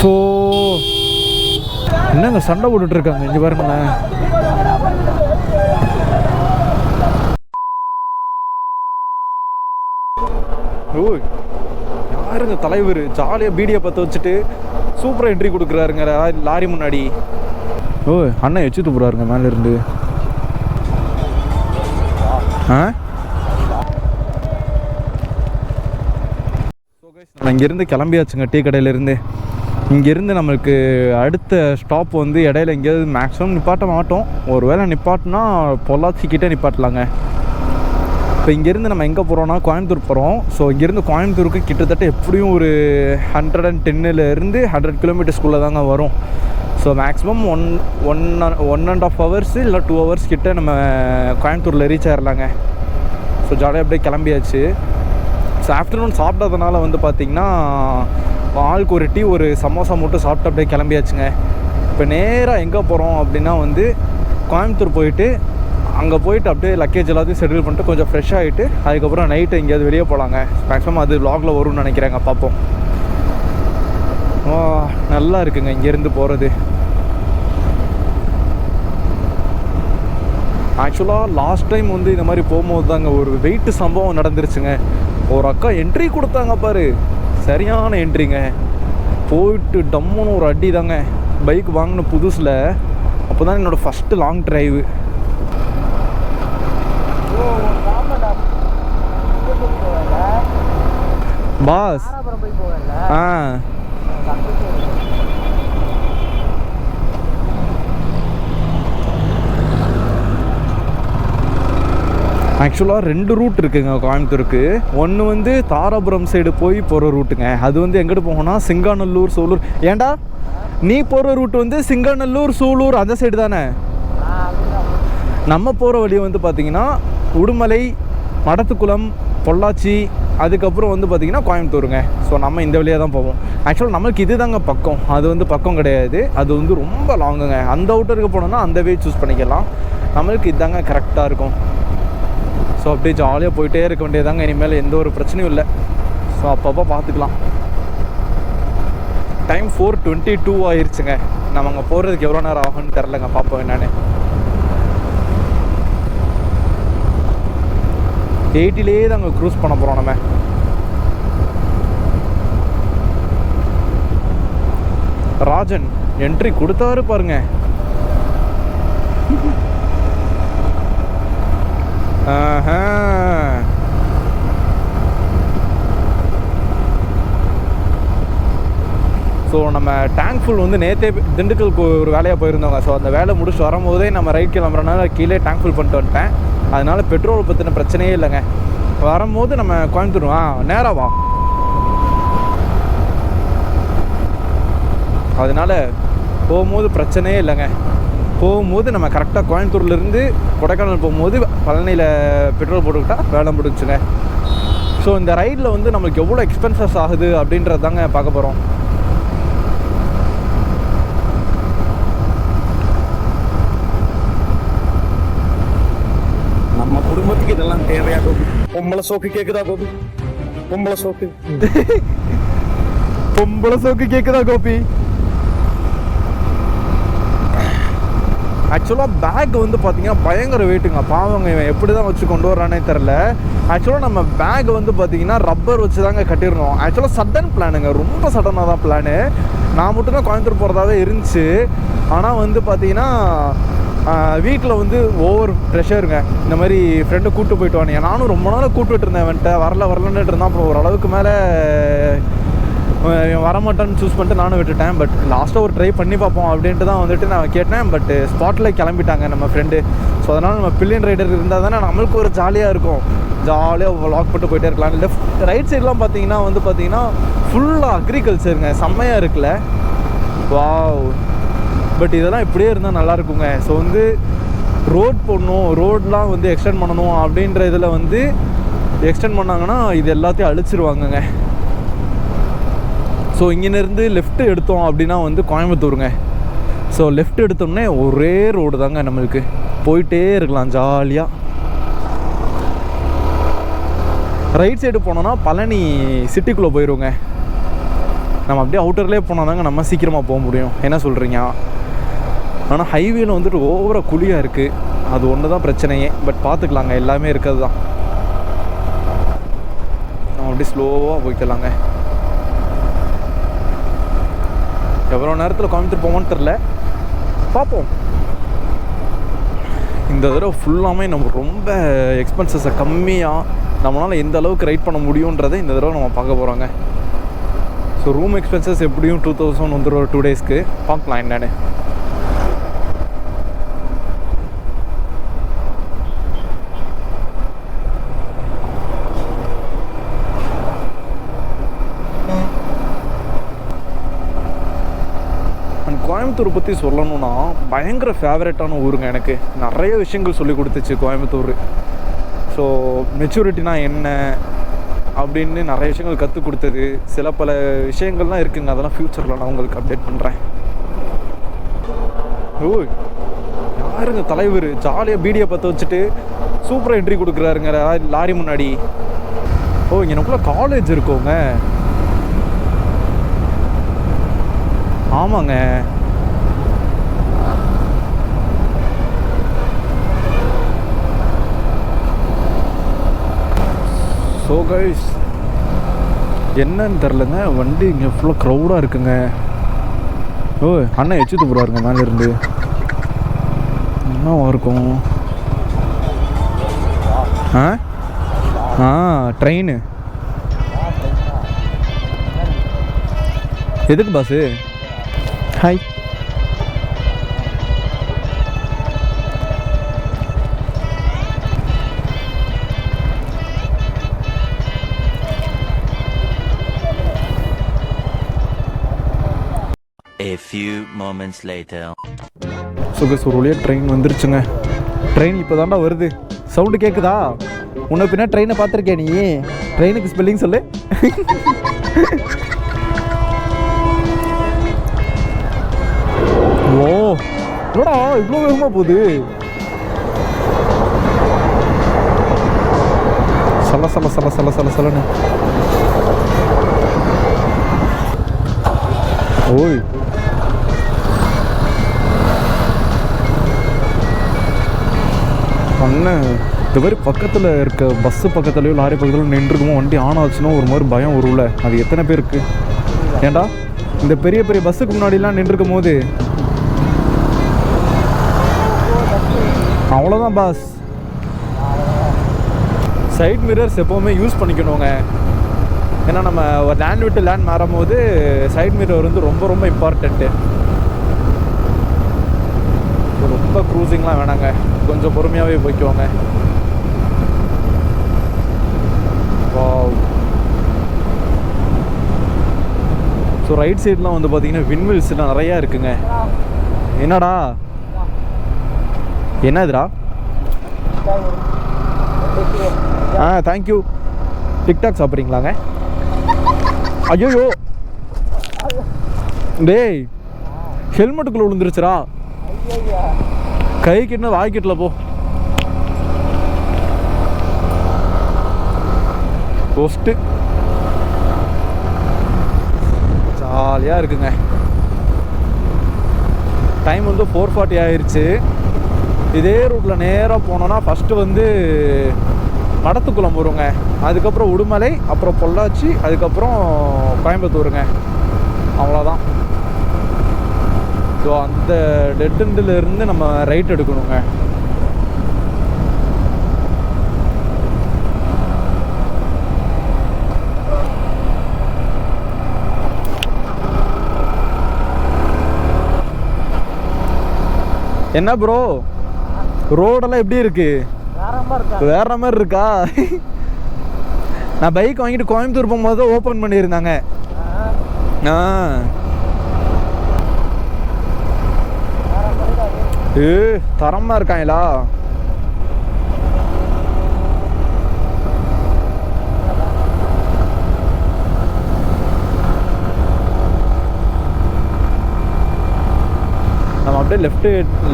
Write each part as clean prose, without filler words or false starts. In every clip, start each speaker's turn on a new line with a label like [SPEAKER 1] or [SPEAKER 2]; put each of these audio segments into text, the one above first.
[SPEAKER 1] So என்னங்க சண்டை போட்டுட்ருக்காங்க இங்கே பாருங்களேன். ஓ யாருங்க தலைவர் ஜாலியாக பீடியை பற்ற வச்சுட்டு சூப்பராக என்ட்ரி கொடுக்குறாருங்க லாரி முன்னாடி. ஓ அண்ணன் வச்சு துப்புறாருங்க மேலேருந்து. நம்ம இங்கேருந்து கிளம்பியாச்சுங்க டீ கடையிலேருந்து. இங்கேருந்து நம்மளுக்கு அடுத்த ஸ்டாப் வந்து இடையில எங்கேயாவது மேக்ஸிமம் நிப்பாட்ட மாட்டோம். ஒரு வேளை நிப்பாட்டினா பொள்ளாச்சிக்கிட்டே நிப்பாட்டலாங்க. இப்போ இங்கேருந்து நம்ம எங்கே போகிறோன்னா கோயம்புத்தூர் போகிறோம். ஸோ இங்கேருந்து கோயம்புத்தூருக்கு கிட்டத்தட்ட எப்படியும் ஒரு 110லேருந்து 100 கிலோமீட்டர்ஸ்குள்ளே தாங்க வரும். So maximum one and half hours இல்லை 2 ஹவர்ஸ் கிட்டே நம்ம கோயம்புத்தூரில் ரீச் ஆகிடலாங்க. ஸோ ஜாலியாக அப்படியே கிளம்பியாச்சு. ஸோ ஆஃப்டர்நூன் சாப்பிட்டதுனால வந்து பார்த்திங்கன்னா ஆளுக்கு ஒரு டீ ஒரு சமோசா மட்டும் சாப்பிட்டு அப்படியே கிளம்பியாச்சுங்க. இப்போ நேராக எங்கே போகிறோம் அப்படின்னா வந்து கோயம்புத்தூர் போயிட்டு அங்கே போயிட்டு அப்படியே லக்கேஜ் எல்லாத்தையும் செட்டில் பண்ணிட்டு கொஞ்சம் ஃப்ரெஷ் ஆகிட்டு அதுக்கப்புறம் நைட்டு எங்கேயாவது வெளியே போகலாங்க. மேக்ஸிமம் அது வ்ளாகில் வரும்னு நினைக்கிறேங்க, பார்ப்போம். நல்லா இருக்குங்க இங்கேருந்து போகிறது. ஆக்சுவலாக லாஸ்ட் டைம் வந்து இந்த மாதிரி போகும்போது தாங்க ஒரு வெயிட்டு சம்பவம் நடந்துருச்சுங்க. ஒரு அக்கா என்ட்ரி கொடுத்தாங்க பாரு, சரியான என்ட்ரிங்க. போயிட்டு டம்முன்னு ஒரு அடி தாங்க. பைக் வாங்கின புதுசில் அப்போ தான் என்னோடய ஃபஸ்ட்டு லாங் ட்ரைவு. பாஸ் ஆக்சுவலாக 2 ரூட் இருக்குங்க கோயம்புத்தூருக்கு. ஒன்று வந்து தாராபுரம் சைடு போய் போகிற ரூட்டுங்க. அது வந்து எங்கிட்டு போகணும்னா சிங்காநல்லூர், சூலூர். ஏண்டா நீ போகிற ரூட் வந்து சிங்காநல்லூர், சூலூர் அந்த சைடு தானே? நம்ம போகிற வழி வந்து பார்த்திங்கன்னா உடுமலை, மடத்துக்குளம், பொள்ளாச்சி, அதுக்கப்புறம் வந்து பார்த்திங்கன்னா கோயம்புத்தூருங்க. ஸோ நம்ம இந்த வழியாக தான் போவோம். ஆக்சுவலாக நம்மளுக்கு இது தாங்க பக்கம், அது வந்து பக்கம் கிடையாது. அது வந்து ரொம்ப லாங்குங்க. அந்த அவுட்டருக்கு போனோம்னா அந்த வே சூஸ் பண்ணிக்கலாம். நம்மளுக்கு இதுதாங்க கரெக்டாக இருக்கும். ஸோ அப்படியே ஜாலியாக போயிட்டே இருக்க வேண்டியதாங்க. இனிமேல் எந்த ஒரு பிரச்சனையும் இல்லை. ஸோ அப்பப்போ பார்த்துக்கலாம். டைம் 4:22 ஆயிடுச்சுங்க. நம்ம அங்கே போகிறதுக்கு எவ்வளோ நேரம் ஆகும்னு தெரிலங்க, பார்ப்போம் என்னன்னு. 80லே தாங்க க்ரூஸ் பண்ண போகிறோம் நம்ம. ராஜன் என்ட்ரி கொடுத்தாரு பாருங்க. ஸோ நம்ம டேங்க் ஃபுல் வந்து நேற்றே திண்டுக்கலுக்கு ஒரு வேலையாக போயிருந்தோங்க. ஸோ அந்த வேலை முடிச்சுட்டு வரும்போதே நம்ம ரைட் கிளம்புறனால கீழே டேங்க் ஃபுல் பண்ணிட்டு வந்துட்டேன். அதனால் பெட்ரோல் பற்றின பிரச்சனையே இல்லைங்க. வரும்போது நம்ம கோயம்புத்தூர் நேராக வா. அதனால் போகும்போது பிரச்சனையே இல்லைங்க. போகும்போது நம்ம கரெக்டாக கோயம்புத்தூர்லேருந்து கொடைக்கானல் போகும்போது பழனியில் பெட்ரோல் போட்டுக்கிட்டால் வேலை முடிஞ்சுங்க. ஸோ இந்த ரைடில் வந்து நம்மளுக்கு எவ்வளோ எக்ஸ்பென்சஸ் ஆகுது அப்படின்றது தாங்க பார்க்க போகிறோம்.
[SPEAKER 2] நம்ம குடும்பத்துக்கு இதெல்லாம் தேவையா கோபி? பொம்பளை சோக்கு கேக்குதா கோபி? பொம்பளை சோக்கு
[SPEAKER 1] பொம்பளை சோக்கு கேக்குதா கோபி? ஆக்சுவலாக பேக் வந்து பார்த்தீங்கன்னா பயங்கர வெயிட்டுங்க. பாவங்க இவன் எப்படி தான் வச்சு கொண்டு வரானே தெரில. ஆக்சுவலாக நம்ம பேக் வந்து பார்த்தீங்கன்னா ரப்பர் வச்சு தாங்க கட்டிடணும். ஆக்சுவலாக சடன் பிளானுங்க, ரொம்ப சடனாக தான் பிளானு. நான் மட்டும்தான் கோயம்புத்தூர் போகிறதாவே இருந்துச்சு. ஆனால் வந்து பார்த்தீங்கன்னா வீட்டில் வந்து ஓவர் ப்ரெஷருங்க. இந்த மாதிரி ஃப்ரெண்டை கூப்பிட்டு போயிட்டு வானே. நானும் ரொம்ப நாளாக கூப்பிட்டுட்டு இருந்தேன். வந்துட்டு வரலன்னுட்டு இருந்தான். அப்புறம் ஓரளவுக்கு மேலே வரமாட்டான்னு சூஸ் பண்ணிட்டு நானும் விட்டுட்டேன். பட் லாஸ்ட்டாக ஒரு ட்ரை பண்ணி பார்ப்போம் அப்படின்ட்டு தான் வந்துட்டு நான் கேட்டேன். பட் ஸ்பாட்டில் கிளம்பிட்டாங்க நம்ம ஃப்ரெண்டு. ஸோ அதனால் நம்ம பில்லியன் ரைடர் இருந்தால் தானே நம்மளுக்கு ஒரு ஜாலியாக இருக்கும். ஜாலியாக லாக் போட்டு போயிட்டே இருக்கலாம். லெஃப்ட் ரைட் சைட்லாம் பார்த்தீங்கன்னா வந்து பார்த்தீங்கன்னா ஃபுல்லாக அக்ரிகல்ச்சருங்க. செம்மையாக இருக்குல்ல, வாவ். பட் இதெல்லாம் இப்படியே இருந்தால் நல்லாயிருக்குங்க. ஸோ வந்து ரோட் போடணும், ரோடெலாம் வந்து எக்ஸ்டெண்ட் பண்ணணும் அப்படின்ற இதில் வந்து எக்ஸ்டெண்ட் பண்ணாங்கன்னா இது எல்லாத்தையும் அழிச்சிருவாங்கங்க. ஸோ இங்கேருந்து லெஃப்ட் எடுத்தோம் அப்படின்னா வந்து கோயம்புத்தூருங்க. ஸோ லெஃப்ட் எடுத்தோம்னே ஒரே ரோடு தாங்க, நம்மளுக்கு போயிட்டே இருக்கலாம் ஜாலியாக. ரைட் சைடு போனோன்னா பழனி சிட்டிக்குள்ளே போயிடுவோங்க. நம்ம அப்படியே அவுட்டர்லேயே போனால் தாங்க நம்ம சீக்கிரமாக போக முடியும். என்ன சொல்கிறீங்க? ஆனால் ஹைவேல வந்துட்டு ஓவராக குழியாக இருக்குது. அது ஒன்று தான் பிரச்சனையே. பட் பார்த்துக்கலாங்க, எல்லாமே இருக்கிறது தான். நம்ம அப்படியே ஸ்லோவாக போய்க்கலாங்க. எவ்வளோ நேரத்தில் கோயம்புத்தூர் போவோன்னு தெரில, பார்ப்போம். இந்த தடவை ஃபுல்லாமே நம்ம ரொம்ப எக்ஸ்பென்சஸை கம்மியாக நம்மளால் எந்த அளவுக்கு ரைட் பண்ண முடியுன்றதை இந்த தடவை நம்ம பார்க்க போகிறோங்க. ஸோ ரூம் எக்ஸ்பென்சஸ் எப்படியும் 2000 வந்துடும் 2 டேஸ்க்கு. பார்க்கலாம் என்னென்னு. கோயம்புத்தூர் பற்றி சொல்லணுன்னா பயங்கர ஃபேவரட்டான ஊருங்க. எனக்கு நிறைய விஷயங்கள் சொல்லி கொடுத்துச்சு கோயம்புத்தூர். ஸோ மெச்சூரிட்டினா என்ன அப்படின்னு நிறைய விஷயங்கள் கற்றுக் கொடுத்தது. சில பல விஷயங்கள்லாம் இருக்குங்க, அதெல்லாம் ஃப்யூச்சரில் நான் உங்களுக்கு அப்டேட் பண்ணுறேன். ஓய், யாருங்க தலைவர் ஜாலியாக பீடியை பற்ற வச்சுட்டு சூப்பராக என்ட்ரி கொடுக்குறாருங்க லாரி முன்னாடி. ஓ, எனக்குள்ள காலேஜ் இருக்கோங்க. ஆமாங்க. ஸோ கைஸ், என்னன்னு தெரிலங்க, வண்டி இங்கே ஃபுல்லாக க்ரௌடாக இருக்குங்க. ஓ, அண்ணன் எச்சுத்து போகிறாருங்க மேலேருந்து. என்னவா இருக்கும்? ட்ரெயின். எதுக்கு boss? Hi.
[SPEAKER 3] A few moments later.
[SPEAKER 1] சுகசூரியாக ட்ரெயின் வந்துருச்சுங்க. ட்ரெயின் இப்போ தாண்டா வருது. சவுண்டு கேட்குதா? உன்னை பின்னா ட்ரெயினை பார்த்துருக்கேன் நீ. ட்ரெயினுக்கு ஸ்பெல்லிங் சொல்லு. ஓ, என்னடா இவ்வளோ வேகமாக போகுது? சல சல சல சல சல சலன்னு. ஓய், அண்ணன் இந்த மாதிரி பக்கத்தில் இருக்க பஸ்ஸு பக்கத்துலையோ லாரி பக்கத்துலையோ நின்றுக்குமோ வண்டி ஆன் ஆச்சுன்னா ஒரு மாதிரி பயம் வரும்ல. அது எத்தனை பேருக்கு? ஏண்டா இந்த பெரிய பெரிய பஸ்ஸுக்கு முன்னாடிலாம் நின்றுக்கும் போது அவ்வளோதான் பாஸ். சைட் மிரர்ஸ் எப்போவுமே யூஸ் பண்ணிக்கணுங்க. ஏன்னா நம்ம ஒரு லேண்ட் விட்டு லேண்ட் மாறும் போது சைட் மிரர் வந்து ரொம்ப ரொம்ப இம்பார்ட்டண்ட்டு. ரொம்ப க்ரூசிங்லாம் வேணாங்க, கொஞ்சம் பொறுமையாகவே போய்க்குவாங்க. ஸோ ரைட் சைட்லாம் வந்து பார்த்தீங்கன்னா விண்வெல்ஸ்லாம் நிறையா இருக்குங்க. என்னடா என்னதுடா? தேங்க்யூ. டிக்டாக் சாப்பிட்றீங்களாங்க? ஐயோ டேய், ஹெல்மெட்டுக்குள்ளே விழுந்துருச்சுரா. கை கிட்ட வாய்க்கிட்டல போ. போஸ்ட்டு ஜாலியாக இருக்குங்க. டைம் வந்து 4:40 ஆயிடுச்சு. இதே ரூட்டில் நேராக போனோன்னா ஃபஸ்ட்டு வந்து மடத்துக்குளம் வருங்க, அதுக்கப்புறம் உடுமலை, அப்புறம் பொள்ளாச்சி, அதுக்கப்புறம் கோயம்புத்தூருங்க. அவ்வளோதான். ஸோ அந்த டெட் எண்டிலேருந்து நம்ம ரைட் எடுக்கணுங்க. என்ன ப்ரோ, ரோடெல்லாம் எப்படி இருக்கு? வேற மாதிரி இருக்கா? நான் பைக் வாங்கிட்டு கோயம்புத்தூர் போகும்போது தான் ஓப்பன் பண்ணியிருந்தாங்க. தரமாக இருக்காங்களா? நம்ம அப்படியே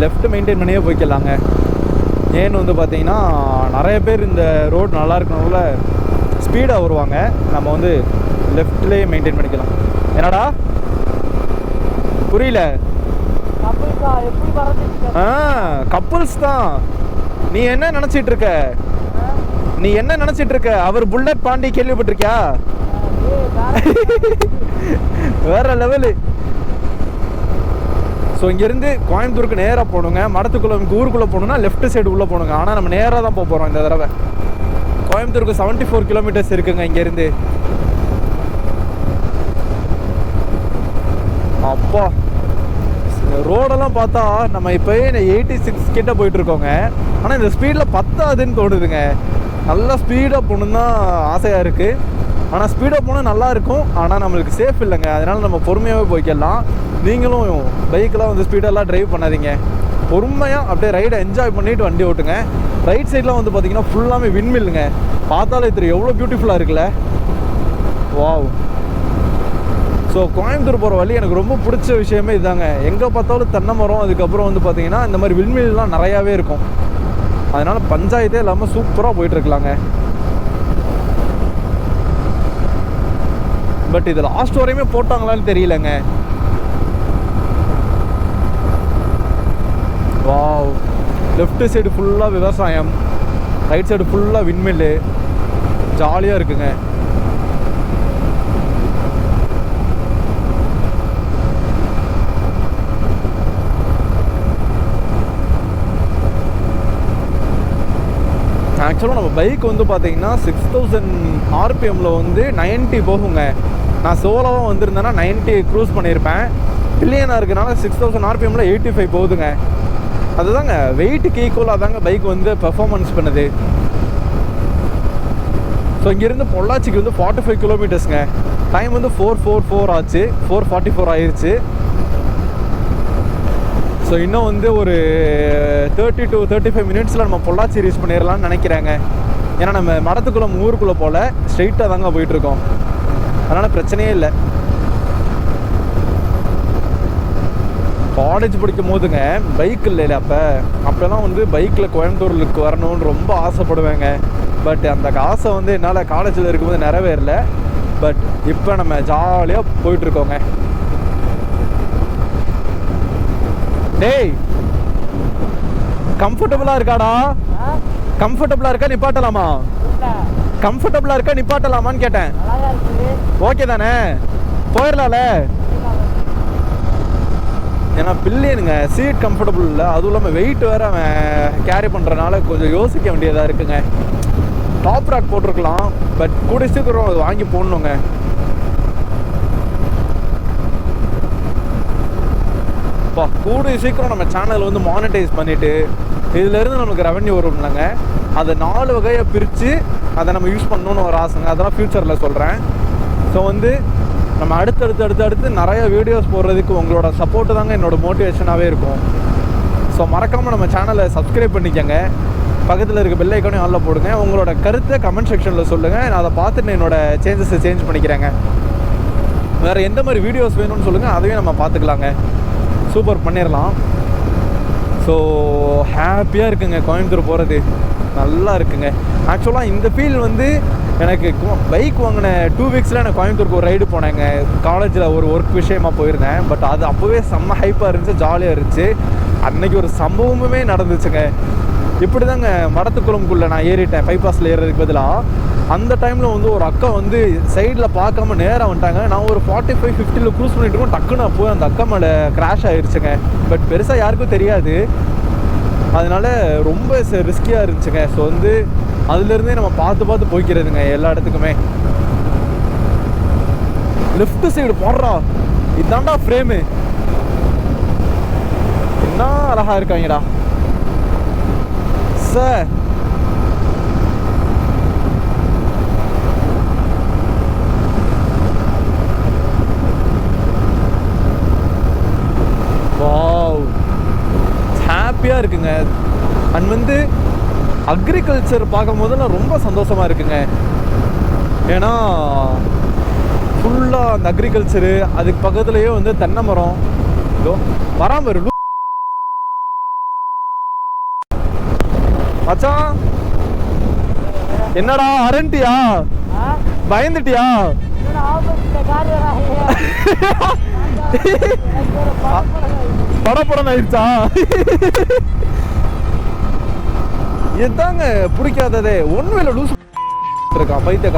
[SPEAKER 1] லெஃப்ட் மெயின்டைன் பண்ணியே போய்க்கலாங்க. ஏன்னு வந்து பார்த்தீங்கன்னா நிறைய பேர் இந்த ரோடு நல்லா இருக்கணும்ல ஸ்பீடாக வருவாங்க. நம்ம வந்து லெஃப்ட்லேயே மெயின்டைன் பண்ணிக்கலாம். என்னடா புரியல? கப்புள்ஸ் தான். நீ என்ன நினைச்சிட்டு இருக்க? அவர் புல்லட் பாண்டி கேள்விப்பட்டிருக்கியா? வேற லெவலு. ஸோ இங்கேருந்து கோயம்புத்தூருக்கு நேராக போகணுங்க. மடத்துக்குள்ள ஊருக்குள்ளே போகணுன்னா லெஃப்ட் சைடு உள்ளே போகணுங்க. ஆனால் நம்ம நேராக தான் போக போகிறோம் இந்த தடவை. கோயம்புத்தூருக்கு 74 கிலோமீட்டர்ஸ் இருக்குங்க இங்கேருந்து. அப்பா ரோடெல்லாம் பார்த்தா நம்ம இப்போ 86 கிட்ட போயிட்டுருக்கோங்க. ஆனால் இந்த ஸ்பீடில் பத்தாதுன்னு தோணுதுங்க. நல்லா ஸ்பீடாக போகணுன்னு தான் ஆசையாக இருக்குது. ஆனால் ஸ்பீடாக போனால் நல்லாயிருக்கும். ஆனால் நம்மளுக்கு சேஃப் இல்லைங்க. அதனால் நம்ம பொறுமையாகவே போய்க்கலாம். நீங்களும் பைக்கெலாம் வந்து ஸ்பீடெல்லாம் ட்ரைவ் பண்ணாதீங்க. பொறுமையாக அப்படியே ரைடை என்ஜாய் பண்ணிவிட்டு வண்டி ஓட்டுங்க. ரைட் சைட்லாம் வந்து பார்த்திங்கன்னா ஃபுல்லாமே விண்மில்லுங்க. பார்த்தாலே தெரியும் எவ்வளோ பியூட்டிஃபுல்லாக இருக்குல்ல. வாவ். ஸோ கோயம்புத்தூர் போகிற வழி எனக்கு ரொம்ப பிடிச்ச விஷயமே இதுதாங்க. எங்கே பார்த்தாலும் தென்னை மரம், அதுக்கப்புறம் வந்து பார்த்திங்கன்னா இந்த மாதிரி விண்மில்லாம் நிறையாவே இருக்கும். அதனால் பஞ்சாயத்தே இல்லாமல் சூப்பராக போயிட்டுருக்கலாங்க. பட் இது லாஸ்ட் வரையுமே போட்டாங்களான்னு தெரியலங்க. வாவ். லெஃப்ட் சைடு ஃபுல்லாக விவசாயம், ரைட் சைடு ஃபுல்லாக விண்மில்லு. ஜாலியாக இருக்குங்க. ஆக்சுவலாக நம்ம பைக் வந்து பார்த்தீங்கன்னா 6000 RPMல வந்து 90 போகுங்க. நான் சோலோவாக வந்திருந்தேன்னா 90 க்ரூஸ் பண்ணியிருப்பேன். பில்லியனாக இருக்கனால 6000 RPMல 85 போகுதுங்க. அதுதாங்க வெயிட்டுக்கு ஈக்குவலாக தாங்க பைக் வந்து பெர்ஃபார்மன்ஸ் பண்ணுது. ஸோ இங்கேருந்து பொள்ளாச்சிக்கு வந்து 45 கிலோமீட்டர்ஸுங்க. டைம் வந்து 4:44 ஆச்சு. 4:44 ஆயிடுச்சு. ஸோ இன்னும் வந்து ஒரு 30 to 35 மினிட்ஸில் நம்ம பொள்ளாச்சி ரீச் பண்ணிடலாம்னு நினைக்கிறேங்க. ஏன்னா நம்ம மடத்துக்குள்ளே ஊருக்குள்ளே போல் ஸ்ட்ரெயிட்டாக தாங்க போயிட்டுருக்கோம். அதனால் பிரச்சனையே இல்லை. காலேஜ் படிக்கும் போதுங்க பைக் இல்லைல்ல, அப்போலாம் வந்து பைக்கில் கோயம்புத்தூருக்கு வரணும்னு ரொம்ப ஆசைப்படுவேங்க. பட் அந்த ஆசை வந்து என்னால் காலேஜில் இருக்கும்போது நிறைவேறல. பட் இப்போ நம்ம ஜாலியாக போயிட்டுருக்கோங்க. டேய், கம்ஃபர்டபுளாக இருக்காடா? கம்ஃபர்டபுளாக இருக்கா நிப்பாட்டலாமா? கம்ஃபர்டபுளாக இருக்கா நிப்பாட்டலாமான்னு கேட்டேன். ஓகே தானே? போயிடலாம்ல? ஏன்னா பில்லியனுங்க சீட் கம்ஃபர்டபுள் இல்லை. அதுவும் இல்லாமல் வெயிட் வேறு அவன் கேரி பண்ணுறனால கொஞ்சம் யோசிக்க வேண்டியதாக இருக்குங்க. டாப் ராக் போட்டிருக்கலாம், பட் கூட சீக்கிரம் அது வாங்கி போடணுங்க. கூடிய சீக்கிரம் நம்ம சேனல் வந்து மானிட்டைஸ் பண்ணிவிட்டு இதிலேருந்து நமக்கு ரெவன்யூ வரும் இல்லைங்க. அதை 4 வகையை பிரித்து அதை நம்ம யூஸ் பண்ணணுன்னு ஒரு ஆசைங்க. அதெல்லாம் ஃப்யூச்சரில் சொல்கிறேன். ஸோ வந்து நம்ம அடுத்தடுத்து நிறைய வீடியோஸ் போடுறதுக்கு உங்களோட சப்போர்ட்டு தாங்க என்னோடய மோட்டிவேஷனாகவே இருக்கும். ஸோ மறக்காமல் நம்ம சேனலை சப்ஸ்கிரைப் பண்ணிக்கோங்க. பக்கத்தில் இருக்க பெல் ஐக்கானையும் ஆனில் போடுங்க. உங்களோட கருத்தை கமெண்ட் செக்ஷனில் சொல்லுங்கள். நான் அதை பார்த்துட்டு என்னோடய சேஞ்சஸை சேஞ்ச் பண்ணிக்கிறேங்க. வேறு எந்த மாதிரி வீடியோஸ் வேணும்னு சொல்லுங்கள், அதையும் நம்ம பார்த்துக்கலாங்க. சூப்பர் பண்ணிடலாம். ஸோ ஹாப்பியாக இருக்குங்க கோயம்புத்தூர் போகிறது. நல்லா இருக்குங்க. ஆக்சுவலாக இந்த ஃபீல் வந்து எனக்கு பைக் வாங்கின 2 வீக்ஸில் எனக்கு கோயம்புத்தூருக்கு ஒரு ரைடு போனேங்க. காலேஜில் ஒரு ஒர்க் விஷயமாக போயிருந்தேன். பட் அது அப்போவே செம்ம ஹைப்பாக இருந்துச்சு, ஜாலியாக இருந்துச்சு. அன்றைக்கி ஒரு சம்பவமுமே நடந்துச்சுங்க. இப்படி தாங்க மடத்துக்குளம்குள்ளே நான் ஏறிட்டேன் பைபாஸில் ஏறுறதுக்கு பதிலாக. அந்த டைமில் வந்து ஒரு அக்கா வந்து சைடில் பார்க்காம நேராக வந்துட்டாங்க. நான் ஒரு 45-50 க்ரூஸ் பண்ணிட்டு இருக்கோம். டக்குன்னு போய் அந்த அக்கா மேலே கிராஷ் ஆகிருச்சுங்க. பட் பெருசாக யாருக்கும் தெரியாது. அதனால ரொம்ப ரிஸ்கியாக இருந்துச்சுங்க. ஸோ வந்து அதுலேருந்தே நம்ம பார்த்து போய்க்கிறதுங்க எல்லா இடத்துக்குமே. லெஃப்ட் சைடு போடுறா, இதாண்டா ஃப்ரேமு. என்ன அழகாக இருக்காங்கடா சார். வாவ், ஹாப்பியாக இருக்குங்க. அண்ட் வந்து அக்ரிகல்ச்சர் பார்க்கும் போதெல்லாம் ரொம்ப சந்தோஷமாக இருக்குங்க. ஏன்னா ஃபுல்லாக அந்த அக்ரிகல்ச்சரு, அதுக்கு பக்கத்துலேயே வந்து தென்னை மரம். இதோ வராமல் மச்சான். என்னடா அரண்டியா? பயந்துட்டியா? படப்படம் ஆயிடுச்சா? இதுதாங்க பிடிக்காததே. ஒண்ணுல லூஸ் இருக்கா பைத்திய.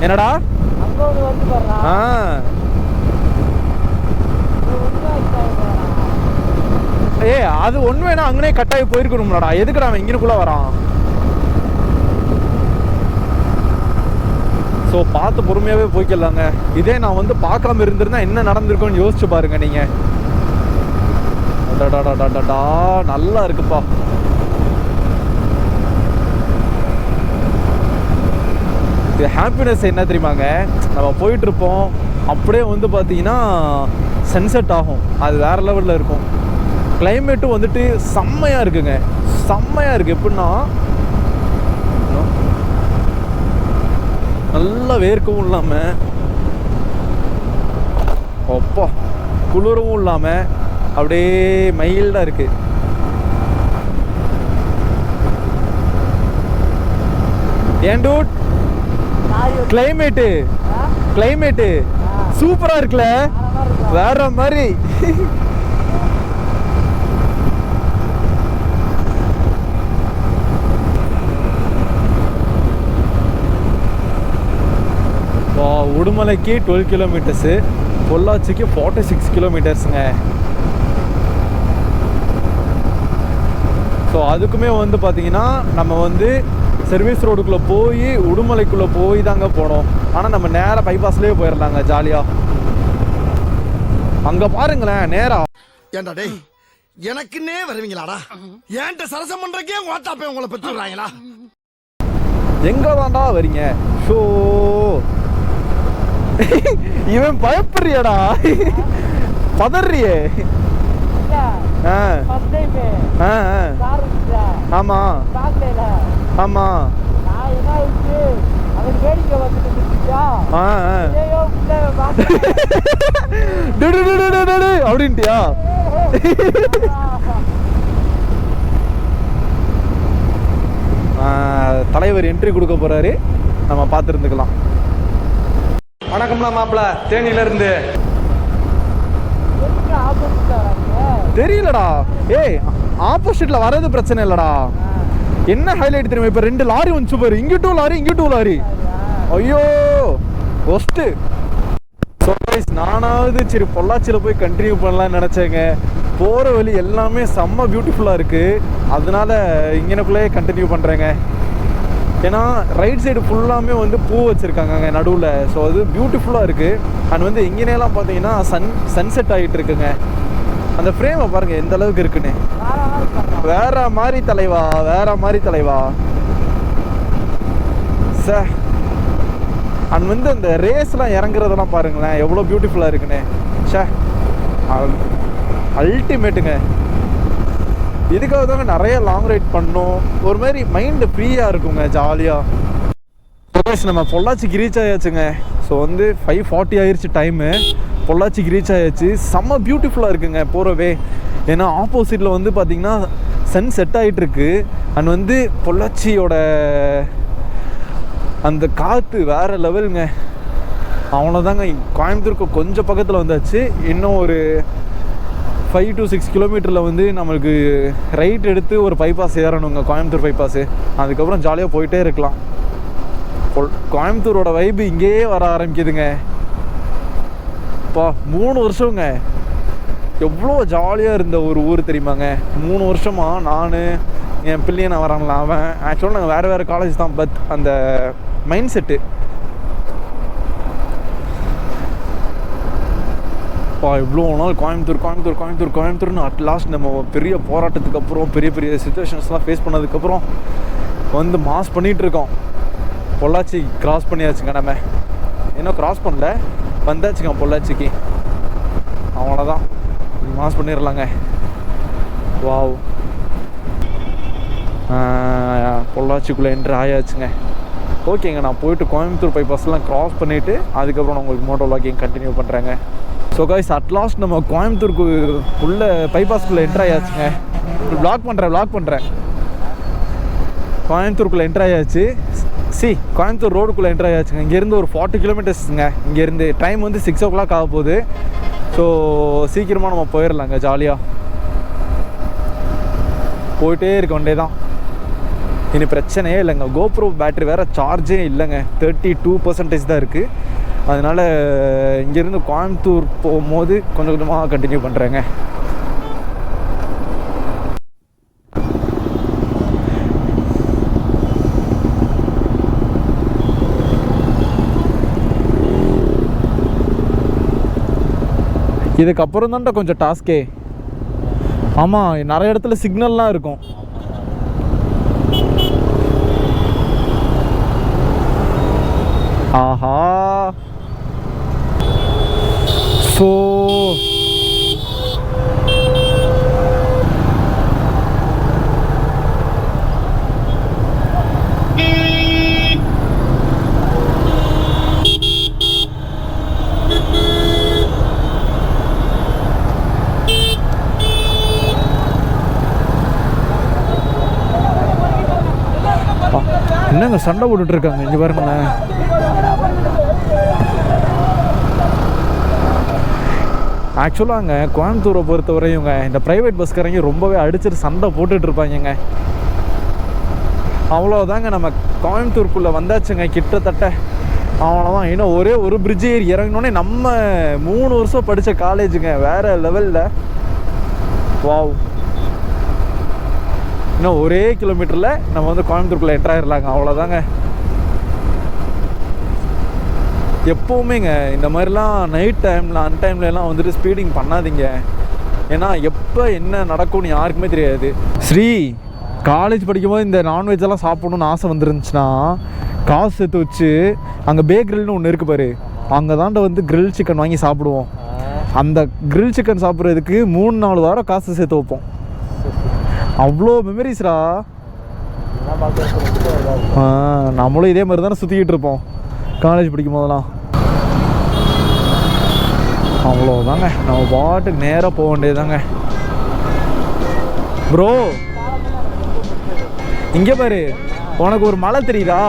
[SPEAKER 1] என்னடா ஏ அது ஒண்ணு வேணா அங்கனே கட்டாயி போயிருக்கணும்லடா. எதுக்குடா அவன் இங்கனுக்குள்ள வரான்? ஸோ பார்த்து பொறுமையாவே போய்க்கலாங்க. இதே நான் வந்து பார்க்காம இருந்திருந்தா என்ன நடந்திருக்கும்னு யோசிச்சு பாருங்க நீங்க. நல்லா இருக்குப்பா. இது ஹாப்பினஸ் என்ன தெரியுமாங்க, நம்ம போயிட்டு இருப்போம் அப்படியே வந்து பார்த்தீங்கன்னா சன்செட் ஆகும். அது வேற லெவலில் இருக்கும். கிளைமேட்டும் வந்துட்டு செம்மையாக இருக்குங்க, செம்மையாக இருக்குது. எப்படின்னா நல்லா வேர்க்கவும் இல்லாமல் அப்பா குளிரவும் இல்லாமல் அப்படியே மைல்டாக இருக்குது. ஏன் டூட் கிளைமேட்டு சூப்பரா இருக்குல்ல, வேற மாதிரி. உடுமலைக்கு 12 கிலோமீட்டர்ஸு, பொள்ளாச்சிக்கு 46 கிலோமீட்டர்ஸுங்க. ஸோ அதுக்குமே வந்து பார்த்தீங்கன்னா நம்ம வந்து சர்வீஸ் ரோடுக்குள்ளே போய் உடுமலைக்குள்ளே போய் தாங்க போனோம். ஆனால் நம்ம நேராக பைபாஸ்லேயே போயிடலாங்க ஜாலியாக. அங்கே பாருங்களேன் நேரா.
[SPEAKER 2] ஏண்டா டேய் எனக்குன்னே வருவீங்களாடா? ஏன்ட்ட சரசம் பண்றக்கே வாட்டாப்பே உங்களை பெற்றுறாங்களா?
[SPEAKER 1] எங்க தாண்டா வரீங்க? ஷோ இவன் பயப்படுறியாடா, பதறியே. ஆமா ஆமா அப்படின்ட்டியா? தலைவர் என்ட்ரி கொடுக்க போறாரு, நம்ம பார்த்துருந்துக்கலாம். வணக்கம்ல மாப்பிள்ள, தேனியில இருந்து. தெரியலடா. ஏய் ஆப்போசிட்ல வர்றது பிரச்சனை இல்லடா. என்ன ஹைலைட் தெரியுமா, இப்ப 2 லாரி வந்துச்சு பாரு, இங்கிட்டும் லாரி இங்கிட்டும் லாரி. ஐயோ ஒஸ்ட்டு. நானாவது சரி பொள்ளாச்சியில் போய் கண்டினியூ பண்ணலாம்னு நினச்சேங்க. போகிற வழி எல்லாமே செம்ம பியூட்டிஃபுல்லாக இருக்குது, அதனால இங்கனக்குள்ளேயே கண்டினியூ பண்ணுறேங்க. ஏன்னா ரைட் சைடு ஃபுல்லாமே வந்து பூ வச்சுருக்காங்க நடுவில். ஸோ அது பியூட்டிஃபுல்லாக இருக்குது. அண்ட் வந்து இங்கேனெல்லாம் பார்த்தீங்கன்னா சன்செட் ஆகிட்டு இருக்குங்க. அந்த ஃப்ரேமை பாருங்கள் எந்த அளவுக்கு இருக்குன்னு. வேற மாதிரி தலைவா, வேற மாதிரி தலைவா சார். அண்ட் வந்து அந்த ரேஸ்லாம் இறங்குறதெல்லாம் பாருங்களேன் எவ்வளோ பியூட்டிஃபுல்லாக இருக்குன்னு. சே அல்டிமேட்டுங்க. இதுக்காக தாங்க நிறைய லாங் ரைட் பண்ணோம். ஒரு மாதிரி மைண்டு ஃப்ரீயாக இருக்குங்க ஜாலியாக. நம்ம பொள்ளாச்சிக்கு ரீச் ஆயாச்சுங்க. ஸோ வந்து 5:40 ஆயிடுச்சு டைமு. பொள்ளாச்சிக்கு ரீச் ஆயாச்சு. செம்ம பியூட்டிஃபுல்லாக இருக்குங்க போகிறவே. ஏன்னா ஆப்போசிட்டில் வந்து பார்த்திங்கன்னா சன் செட் ஆகிட்டுருக்கு. அண்ட் வந்து பொள்ளாச்சியோட அந்த காற்று வேறு லெவலுங்க. அவ்வளோதாங்க. கோயம்புத்தூருக்கு கொஞ்சம் பக்கத்தில் வந்தாச்சு. இன்னும் ஒரு 5 to 6 கிலோமீட்டரில் வந்து நம்மளுக்கு ரைட் எடுத்து ஒரு பைபாஸ் ஏறணுங்க, கோயம்புத்தூர் பைபாஸு. அதுக்கப்புறம் ஜாலியாக போயிட்டே இருக்கலாம். கோயம்புத்தூரோட வைப்பு இங்கேயே வர ஆரம்பிக்குதுங்க. இப்போ 3 வருஷங்க எவ்வளோ ஜாலியாக இருந்த ஒரு ஊர் தெரியுமாங்க. 3 வருஷமாக நான் என் பிள்ளையை நான் வராங்களா, அவன் ஆக்சுவலாக நாங்கள் வேறு வேறு காலேஜ் தான். பட் அந்த மைண்ட் செட்டு இவ்வளோ நாள் கோயம்புத்தூர் கோயம்புத்தூர் கோயம்புத்தூர் கோயம்புத்தூர்னு அட்லாஸ்ட் நம்ம பெரிய போராட்டத்துக்கு அப்புறம் பெரிய பெரிய சுச்சுவேஷன்ஸ்லாம் ஃபேஸ் பண்ணதுக்கப்புறம் வந்து மாஸ் பண்ணிகிட்ருக்கோம். பொள்ளாச்சி கிராஸ் பண்ணியாச்சுங்க. நம்ம இன்னும் கிராஸ் பண்ணல, வந்தாச்சுங்க பொள்ளாச்சிக்கு. அவ்வளோதான், மாஸ் பண்ணிடலாங்க. வாவ், பொள்ளாச்சிக்குள்ளே என்ட்ரு ஆயாச்சுங்க. ஓகேங்க, நான் போயிட்டு கோயம்புத்தூர் பைபாஸ்லாம் க்ராஸ் பண்ணிவிட்டு அதுக்கப்புறம் நான் உங்களுக்கு மோட்டோ வ்ளாகிங் கண்டினியூ பண்ணுறேங்க. ஸோ கைஸ் அட்லாஸ்ட் நம்ம கோயம்புத்தூருக்கு உள்ள பைபாஸ்குள்ளே என்ட்ரு ஆயாச்சுங்க. வ்ளாக் பண்ணுறேன் கோயம்புத்தூருக்குள்ளே என்ட்ரு ஆயாச்சு. கோயம்புத்தூர் ரோடுக்குள்ளே என்ட்ரு ஆயாச்சுங்க. இங்கேருந்து ஒரு 40 கிலோமீட்டர்ஸுங்க. இங்கேருந்து டைம் வந்து 6 o'clock ஆக போகுது. ஸோ சீக்கிரமாக நம்ம போயிடலாங்க. ஜாலியாக போயிட்டே இருக்க வேண்டியது தான். இனி பிரச்சனையே இல்லைங்க. கோப்ரோ பேட்ரி வேறு சார்ஜே இல்லைங்க. 32% தான் இருக்குது. அதனால் இங்கேருந்து கோயம்புத்தூர் போகும்போது கொஞ்சம் கொஞ்சமாக கண்டினியூ பண்ணுறேங்க. இதுக்கப்புறம் தான்டா கொஞ்சம் டாஸ்கே. ஆமாம், நிறைய இடத்துல சிக்னல்லாம் இருக்கும். ஆஹா, ஸோ என்னங்க சண்டை போட்டுட்டு இருக்காங்க இங்கே பாருங்களேன். ஆக்சுவலாங்க கோயம்புத்தூரை பொறுத்தவரையுங்க இந்த ப்ரைவேட் பஸ்காரங்க ரொம்பவே அடிச்சுட்டு சண்டை போட்டுட்டு இருப்பாங்கங்க. அவ்வளோதாங்க, நம்ம கோயம்புத்தூருக்குள்ளே வந்தாச்சுங்க. கிட்டத்தட்ட அவ்வளோதான். இன்னும் ஒரே ஒரு பிரிட்ஜ் ஏறி இறங்கினோடனே நம்ம 3 வருஷம் படித்த காலேஜுங்க. வேறு லெவலில். வாவ், இன்னும் ஒரே கிலோமீட்டரில் நம்ம வந்து கோயம்புத்தூருக்குள்ளே என்ட்ராயிடலாங்க. அவ்வளோதாங்க. எப்போவுமேங்க இந்த மாதிரிலாம் நைட் டைமில் அன்டைம்லலாம் வந்துட்டு ஸ்பீடிங் பண்ணாதீங்க. ஏன்னா எப்போ என்ன நடக்கும்னு யாருக்குமே தெரியாது. காலேஜ் படிக்கும்போது இந்த நான்வெஜ்ஜெல்லாம் சாப்பிடணுன்னு ஆசை வந்துருந்துச்சுன்னா காசு சேர்த்து வச்சு அங்கே பேக்ரில்னு ஒன்று இருக்குது பாரு, அங்கே தாண்ட வந்து கிரில் சிக்கன் வாங்கி சாப்பிடுவோம். அந்த கிரில் சிக்கன் சாப்பிட்றதுக்கு 3-4 வாரம் காசு சேர்த்து வைப்போம். அவ்வளோ மெமரிஸ்ரா. நம்மளும் இதே மாதிரி தானே சுற்றிக்கிட்டு இருப்போம் காலேஜ் படிக்கும் போதெல்லாம். அவ்வளோதாங்க, நம்ம பாட்டுக்கு நேராக போக வேண்டியதுதாங்க. ப்ரோ இங்கே பாரு, உனக்கு ஒரு மலை தெரியுதா?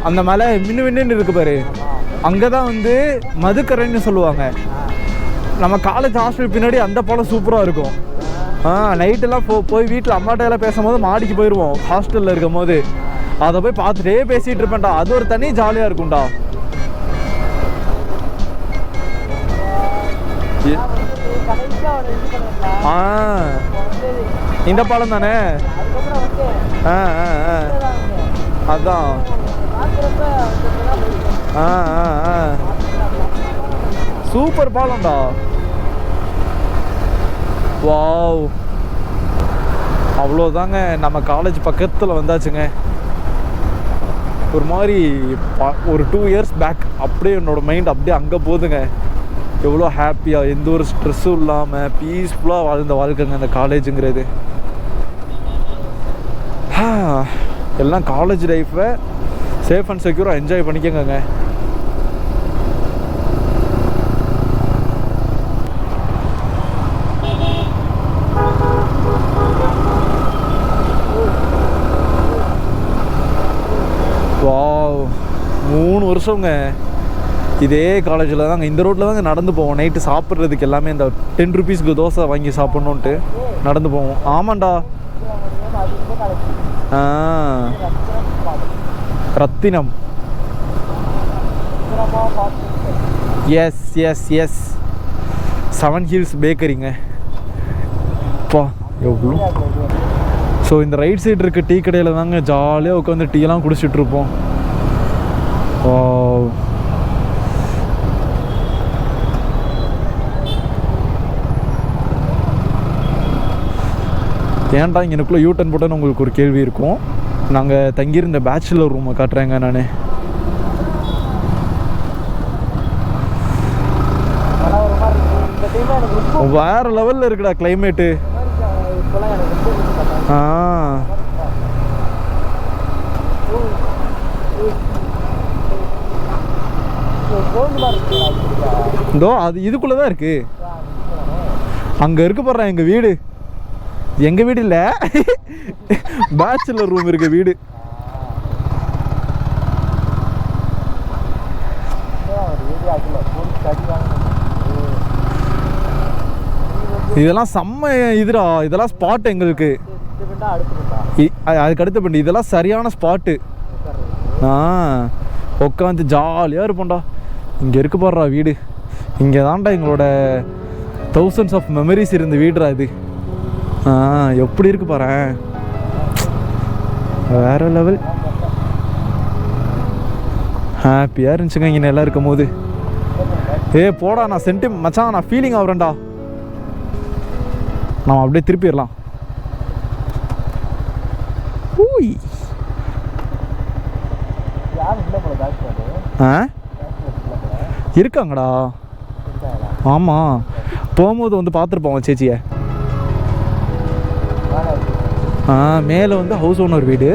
[SPEAKER 1] அந்த மலை மின்னு இருக்கு பாரு, அங்கே தான் வந்து மதுக்கரைன்னு சொல்லுவாங்க. நம்ம காலேஜ் ஹாஸ்டல் பின்னாடி அந்த பாலம் சூப்பராக இருக்கும். நைட்டெல்லாம் போய் வீட்டில் அம்மாட்டையெல்லாம் பேசும்போது மாடிக்கு போயிடுவோம் ஹாஸ்டலில் இருக்கும் போது. அதை போய் பார்த்துட்டே பேசிகிட்டு இருப்பேன்டா. அது ஒரு தனி ஜாலியாக இருக்கும்டா. இந்த பாலம் தானே? அதான். சூப்பர் பாலம்டா. வாவ், அவ்வளோதாங்க, நம்ம காலேஜ் பக்கத்தில் வந்தாச்சுங்க. ஒரு மாதிரி ஒரு 2 years பேக் அப்படியே என்னோடய மைண்ட் அப்படியே அங்கே போகுதுங்க. எவ்வளோ ஹாப்பியாக, எந்த ஒரு ஸ்ட்ரெஸ்ஸும் இல்லாமல் பீஸ்ஃபுல்லாக வாழ்ந்த வாழ்க்கைங்க அந்த காலேஜுங்கிறது. எல்லாம் காலேஜ் லைஃப்பை சேஃப் அண்ட் செக்யூராக என்ஜாய் பண்ணிக்கோங்க. வாவ், 3 வருஷங்க இதே காலேஜில் தாங்க, இந்த ரோட்டில் தாங்க நடந்து போவோம். நைட்டு சாப்பிட்றதுக்கு எல்லாமே இந்த 10 rupeesக்கு தோசை வாங்கி சாப்பிட்ணுன்ட்டு நடந்து போவோம். ஆமாண்டா. ரத்தினம். எஸ் 7 Hills பேக்கரிங்க. அப்பா எவ்வளோ. ஸோ இந்த ரைட் சைடு இருக்க டீ கடையில் தாங்க ஜாலியாக உட்காந்து டீயெல்லாம் குடிச்சிட்ருப்போம். ஏன்டா இங்கே எனக்குள்ளே யூட்டன் போட்டோன்னு உங்களுக்கு ஒரு கேள்வி இருக்கும். நாங்கள் தங்கியிருந்த பேச்சுலர் ரூமை காட்டுறேங்க நான். வேறு லெவலில் இருக்குடா கிளைமேட்டு. இதோ அது இதுக்குள்ளே தான் இருக்கு. அங்கே இருக்க போடுறேன் எங்கள் வீடு. எங்கள் வீடு இல்லை, பேச்சுலர் ரூம் இருக்க வீடு. இதெல்லாம் செம்ம இதுடா, இதெல்லாம் ஸ்பாட் எங்களுக்கு. அதுக்கு அடுத்த பண்ணி இதெல்லாம் சரியான ஸ்பாட்டு. உட்காந்து ஜாலியாக இருப்போம்டா. இங்கே இருக்க போடுறா வீடு. இங்கே தான்டா எங்களோட தௌசண்ட்ஸ் ஆஃப் மெமரிஸ் இருந்த வீடுடா இது. எப்படி இருக்கு பாறேன், வேற லெவல். ஹாப்பியாக இருந்துச்சுங்க இங்கே எல்லாம் இருக்கும் போது. போடா, நான் மச்சான், நான் ஃபீலிங் ஆகுறேன்டா. நம்ம அப்படியே திருப்பிடலாம். இருக்காங்கடா. ஆமாம், போகும்போது வந்து பார்த்துருப்போம் சேச்சியை. மேலே வந்து ஹவுஸ் ஓனர் வீடு,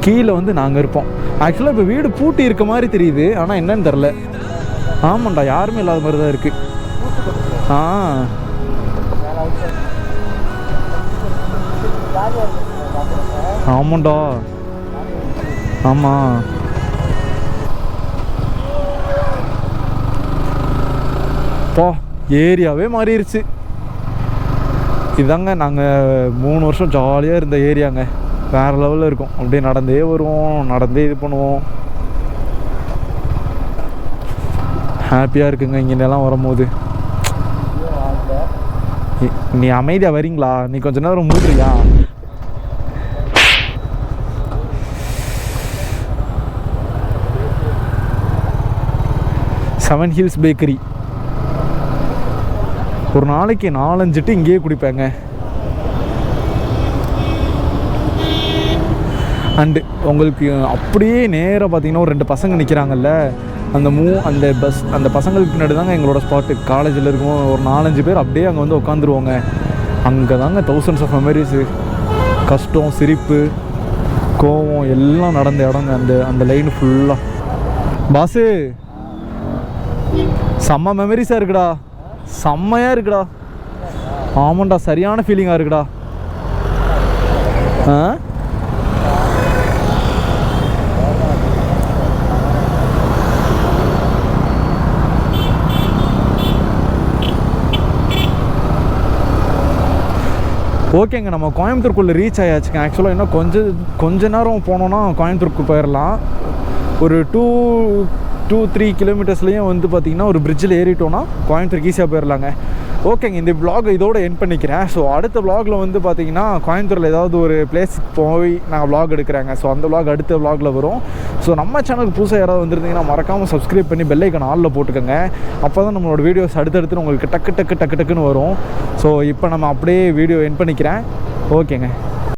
[SPEAKER 1] கீழே வந்து நாங்கள் இருப்போம். ஆக்சுவலாக இப்போ வீடு பூட்டி இருக்க மாதிரி தெரியுது, ஆனால் என்னன்னு தெரில. ஆமாண்டா, யாருமே இல்லாத மாதிரி தான் இருக்குது. ஆமாண்டா, ஆமாம். பா, ஏரியாவே மாறிடுச்சு. இதாங்க நாங்கள் 3 வருஷம் ஜாலியாக இருந்த ஏரியாங்க. வேறு லெவலில் இருக்கும். அப்படியே நடந்தே வருவோம், நடந்தே இது பண்ணுவோம். ஹாப்பியாக இருக்குங்க இங்கெல்லாம் வரும்போது. நீ அமைதியாக வரீங்களா? நீ கொஞ்ச நேரம் மூடுறியா? Seven hills bakery. ஒரு நாளைக்கு 4-5 இங்கேயே குடிப்பேங்க. அண்டு உங்களுக்கு அப்படியே நேராக பார்த்தீங்கன்னா ஒரு 2 பசங்க நிற்கிறாங்கல்ல, அந்த பசங்களுக்கு பின்னாடி தாங்க எங்களோட ஸ்பாட்டு. காலேஜில் இருக்கும் ஒரு 4-5 பேர் அப்படியே அங்கே வந்து உட்காந்துருவோங்க. அங்கே தாங்க தௌசண்ட்ஸ் ஆஃப் மெமரிஸு, கஷ்டம், சிரிப்பு, கோவம் எல்லாம் நடந்த இடங்க அந்த லைன் ஃபுல்லாக. பாஸு, செம்ம மெமரிஸாக இருக்குடா, செம்மையாக இருக்குடா. ஆமாண்டா, சரியான ஃபீலிங்காக இருக்குடா. ஓகேங்க, நம்ம கோயம்புத்தூருக்குள்ளே ரீச் ஆயாச்சுங்க. ஆக்சுவலாக இன்னும் கொஞ்ச நேரம் போனோன்னா கோயம்புத்தூருக்கு போயிடலாம். ஒரு 2-3 கிலோமீட்டர்ஸ்லேயும் வந்து பார்த்திங்கன்னா ஒரு பிரிட்ஜில் ஏறிட்டோன்னா கோயம்புத்தூருக்கு ஈஸியாக போயிடலாங்க. ஓகேங்க, இந்த vlog இதோட எண்ட் பண்ணிக்கிறேன். ஸோ அடுத்த vlogல வந்து பார்த்திங்கன்னா கோயம்புத்தூரில் ஏதாவது ஒரு பிளேஸுக்கு போய் நாங்கள் vlog எடுக்கிறேங்க. ஸோ அந்த vlog அடுத்த vlogல வரும். ஸோ நம்ம சேனலுக்கு புதுசாக யாராவது வந்துருந்தீங்கன்னா மறக்காமல் சப்ஸ்கிரைப் பண்ணி பெல் ஐக்கான் ஆலில் போட்டுக்கோங்க. அப்போ தான் நம்மளோட வீடியோஸ் அடுத்தடுத்து உங்களுக்கு டக்குன்னு வரும். ஸோ இப்போ நம்ம அப்படியே வீடியோ எண்ட் பண்ணிக்கிறேன். ஓகேங்க.